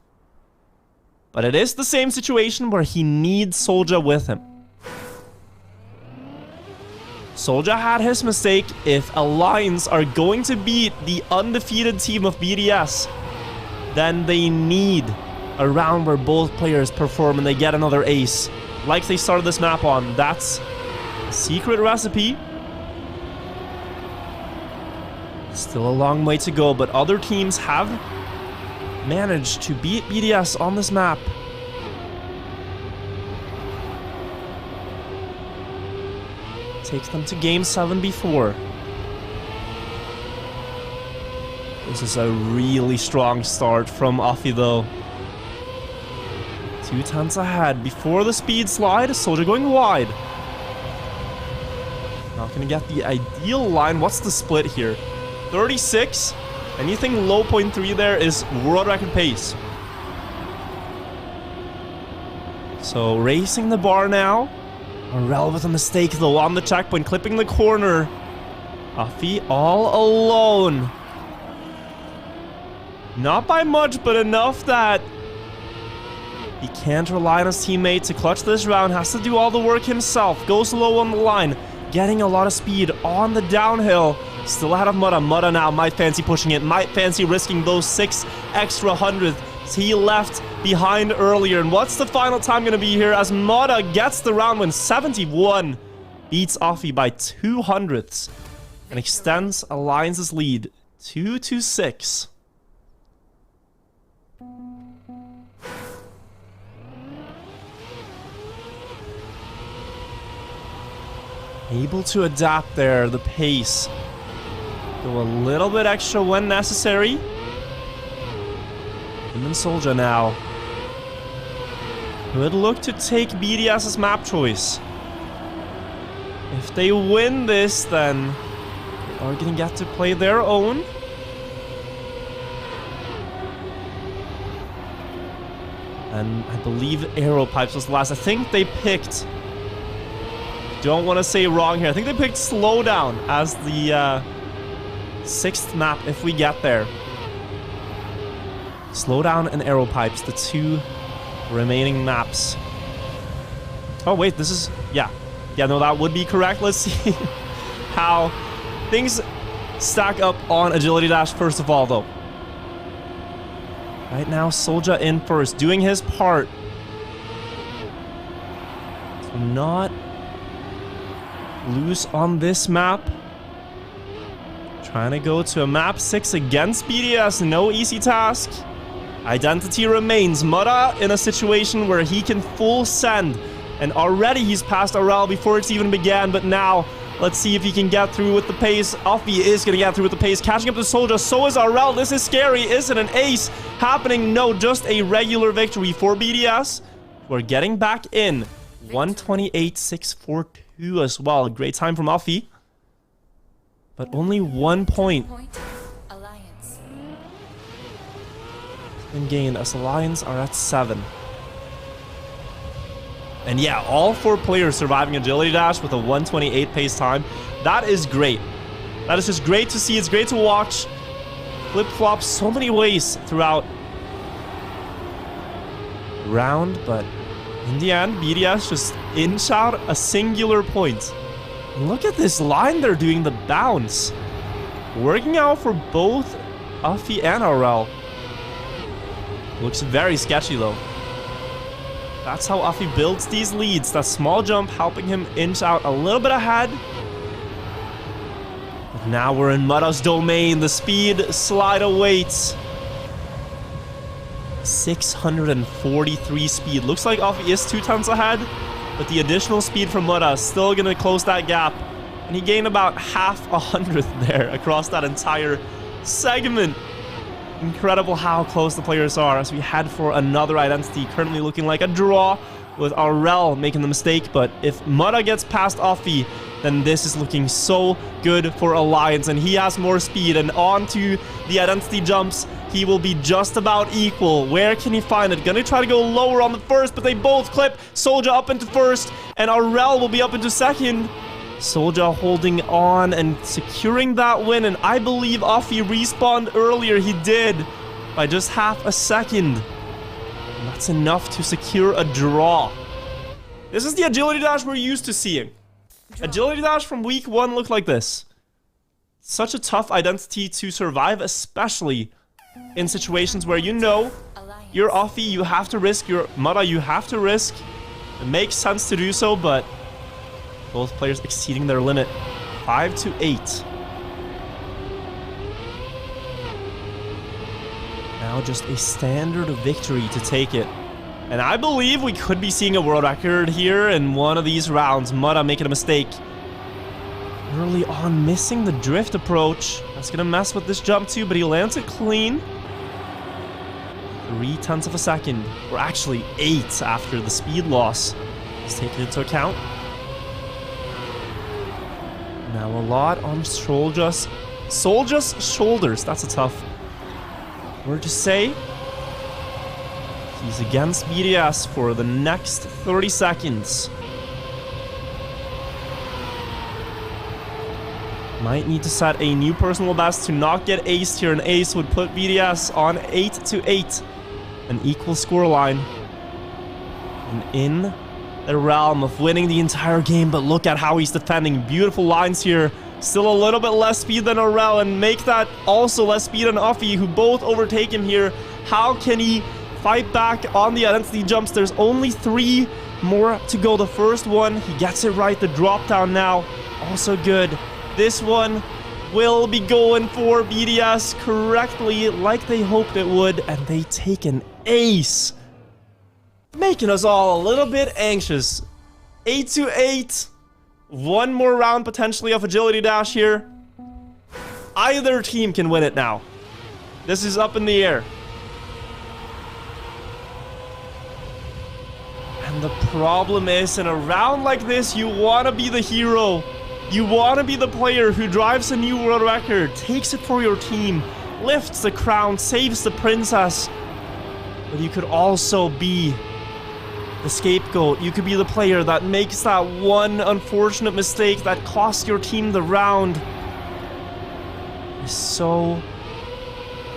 But it is the same situation where he needs Soldier with him. Soldier had his mistake. If Alliance are going to beat the undefeated team of BDS, then they need a round where both players perform and they get another ace, like they started this map on. That's a secret recipe. Still a long way to go, but other teams have managed to beat BDS on this map. Takes them to game 7 before. This is a really strong start from Afi, though. 2 tenths ahead before the speed slide. Soldier going wide. Not gonna get the ideal line. What's the split here? 36. Anything low 0.3 there is world record pace. So racing the bar now. Morel with a mistake, though, on the checkpoint, clipping the corner. Afi all alone. Not by much, but enough that he can't rely on his teammate to clutch this round. Has to do all the work himself. Goes low on the line. Getting a lot of speed on the downhill. Still ahead of Mutta. Mutta now might fancy pushing it. Might fancy risking those 6 extra hundredths he left behind earlier. And what's the final time going to be here as Mutta gets the round win? 71. Beats Afi by 2 hundredths. And extends Alliance's lead 2-6. Able to adapt there, the pace. Go a little bit extra when necessary. And then Soldier now. Could look to take BDS's map choice. If they win this, then they are going to get to play their own. And I believe Arrow Pipes was the last. I think they picked... Don't want to say wrong here. I think they picked Slowdown as the 6th map if we get there. Slowdown and Arrow Pipes, the 2 remaining maps. Oh wait, this is... Yeah, no, that would be correct. Let's see how things stack up on Agility Dash first of all, though. Right now, Soldier in first, doing his part to not lose on this map. Trying to go to a map 6 against BDS. No easy task. Identity remains. Mutta in a situation where he can full send. And already he's passed Aurel before it's even began. But now, let's see if he can get through with the pace. Afi is going to get through with the pace. Catching up to Soldier. So is Aurel. This is scary. Is it an ace happening? No, just a regular victory for BDS. We're getting back in. 128.642 as well. Great time from Afi. But only 1 point Alliance. in gain as Alliance are at 7. And yeah, all 4 players surviving Agility Dash with a 128 pace time. That is great. That is just great to see. It's great to watch. Flip-flop so many ways throughout the round, but in the end, BDS just inch out a singular point. Look at this line they're doing, the bounce. Working out for both Uffy and RL. Looks very sketchy though. That's how Uffy builds these leads. That small jump helping him inch out a little bit ahead. But now we're in Mudda's domain. The speed slide awaits. 643 speed. Looks like Uffy is 2/10 ahead, but the additional speed from Mudda is still going to close that gap. And he gained about half a hundredth there across that entire segment. Incredible how close the players are as we head for another identity. Currently looking like a draw with RL making the mistake. But if Mudda gets past Uffy, then this is looking so good for Alliance. And he has more speed. And on to the identity jumps. He will be just about equal. Where can he find it? Gonna try to go lower on the first, but they both clip. Soulja up into first, and RL will be up into second. Soulja holding on and securing that win, and I believe Uffy respawned earlier. He did, by just half a second. And that's enough to secure a draw. This is the agility dash we're used to seeing. Agility dash from week 1 looked like this. Such a tough identity to survive, especially in situations where you know you're Uffy, you have to risk, your Mudda, you have to risk. It makes sense to do so, but both players exceeding their limit. 5-8. Now just a standard victory to take it. And I believe we could be seeing a world record here in one of these rounds. Mudda making a mistake early on, missing the drift approach. That's gonna mess with this jump too, but he lands it clean. 0.3 of a second, or actually 8 after the speed loss. Let's take it into account. Now a lot on Soulja's shoulders. That's a tough word to say. He's against BDS for the next 30 seconds. Might need to set a new personal best to not get aced here. An ace would put BDS on 8-8. An equal scoreline. And in the realm of winning the entire game, but look at how he's defending. Beautiful lines here. Still a little bit less speed than RL, and make that also less speed than Uffy, who both overtake him here. How can he fight back on the identity jumps? There's only 3 more to go. The first one, he gets it right. The drop down now, also good. This one will be going for BDS correctly, like they hoped it would, and they take an ace, making us all a little bit anxious. 8-8. One more round potentially of agility dash here. Either team can win it now. This is up in the air. And the problem is, in a round like this, you want to be the hero. You want to be the player who drives a new world record, takes it for your team, lifts the crown, saves the princess. But you could also be the scapegoat. You could be the player that makes that one unfortunate mistake that costs your team the round. It's so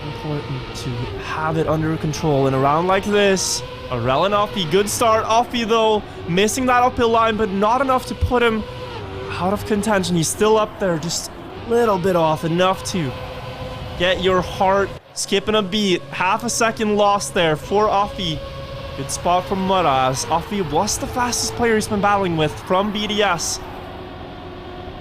important to have it under control in a round like this. RL and Uffy, good start. Uffy though, missing that uphill line, but not enough to put him out of contention. He's still up there, just a little bit off, enough to get your heart skipping a beat. Half a second lost there for Uffy. Good spot from Mudda, as Uffy was the fastest player he's been battling with from BDS.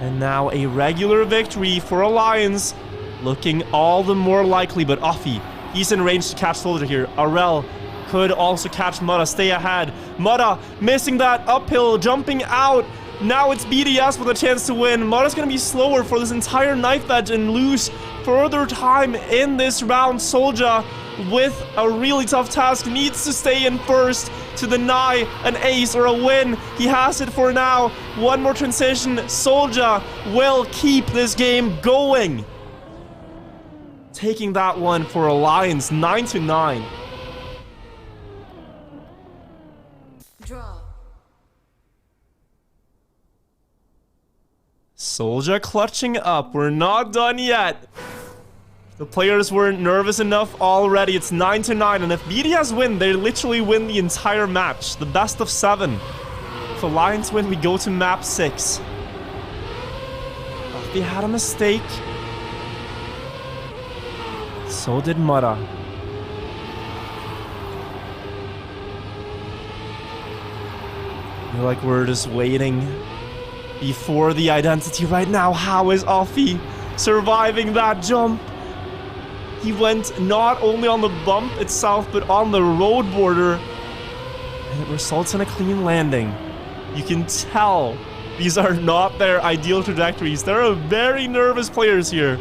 And now a regular victory for Alliance, looking all the more likely. But Uffy, he's in range to catch Soulja here. RL could also catch Mudda, stay ahead. Mudda missing that uphill, jumping out. Now it's BDS with a chance to win. Mudda's gonna be slower for this entire knife edge and lose further time in this round. Soulja, with a really tough task, needs to stay in first to deny an ace or a win. He has it for now. One more transition. Soulja will keep this game going. Taking that one for Alliance, 9-9. Draw. Soulja clutching up. We're not done yet. The players weren't nervous enough already. It's 9-9, and if BDS win, they literally win the entire match. The best of 7. If Alliance win, we go to map 6. Uffy had a mistake. So did Mudda. I feel like we're just waiting before the identity right now. How is Offie surviving that jump? He went not only on the bump itself, but on the road border. And it results in a clean landing. You can tell these are not their ideal trajectories. They're very nervous players here.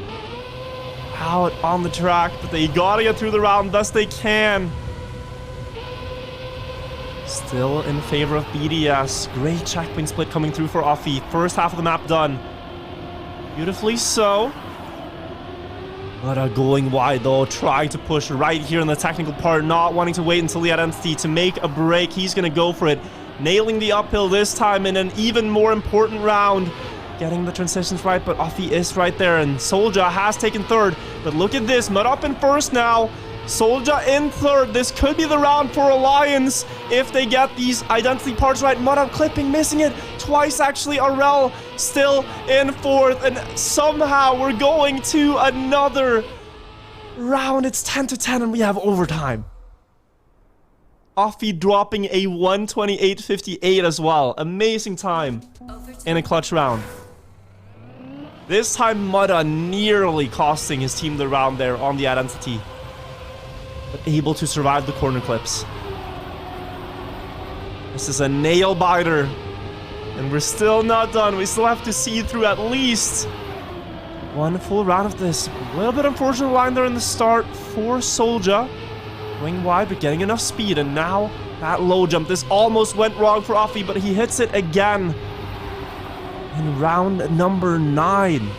Out on the track, but they gotta get through the round best they can. Still in favor of BDS. Great checkpoint split coming through for Offie. First half of the map done. Beautifully so. But going wide though, trying to push right here in the technical part, not wanting to wait until the identity to make a break. He's gonna go for it. Nailing the uphill this time in an even more important round. Getting the transitions right, but Offie is right there, and Soulja has taken third. But look at this, Mud up in first now. Soulja in third. This could be the round for Alliance if they get these identity parts right. Mud up clipping, missing it twice actually. Arel still in fourth, and somehow we're going to another round. It's 10-10 and we have overtime. Offie dropping a 1:28.58 as well. Amazing time in a clutch round. This time Mudda nearly costing his team the round there on the identity. But able to survive the corner clips. This is a nail biter. And we're still not done. We still have to see through at least one full round of this. A little bit unfortunate line there in the start for Soulja. Going wide, but getting enough speed. And now that low jump. This almost went wrong for Offie, but he hits it again. In round number 9.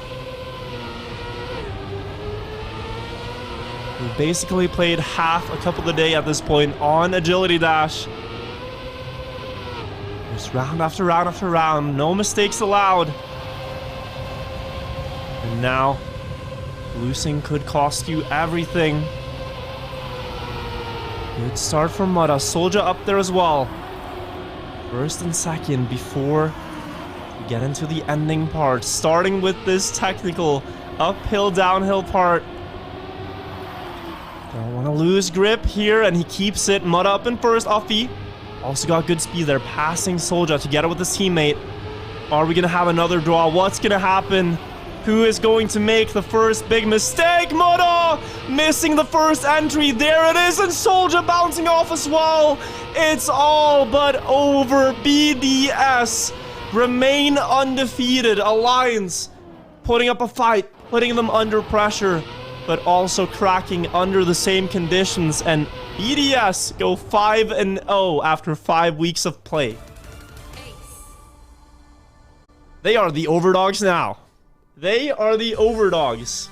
We basically played half a cup of the day at this point on Agility Dash. Just round after round after round. No mistakes allowed. And now, losing could cost you everything. Good start for Mudda. Soulja up there as well. First and second before we get into the ending part. Starting with this technical uphill, downhill part. Don't want to lose grip here, and he keeps it. Mudda up in first. Offie also got good speed there, passing Soulja together with his teammate. Are we going to have another draw? What's going to happen? Who is going to make the first big mistake? Mudda missing the first entry. There it is, and Soulja bouncing off as well. It's all but over. BDS remain undefeated. Alliance putting up a fight, putting them under pressure, but also cracking under the same conditions. And BDS go 5-0 after 5 weeks of play. They are the overdogs now. They are the overdogs.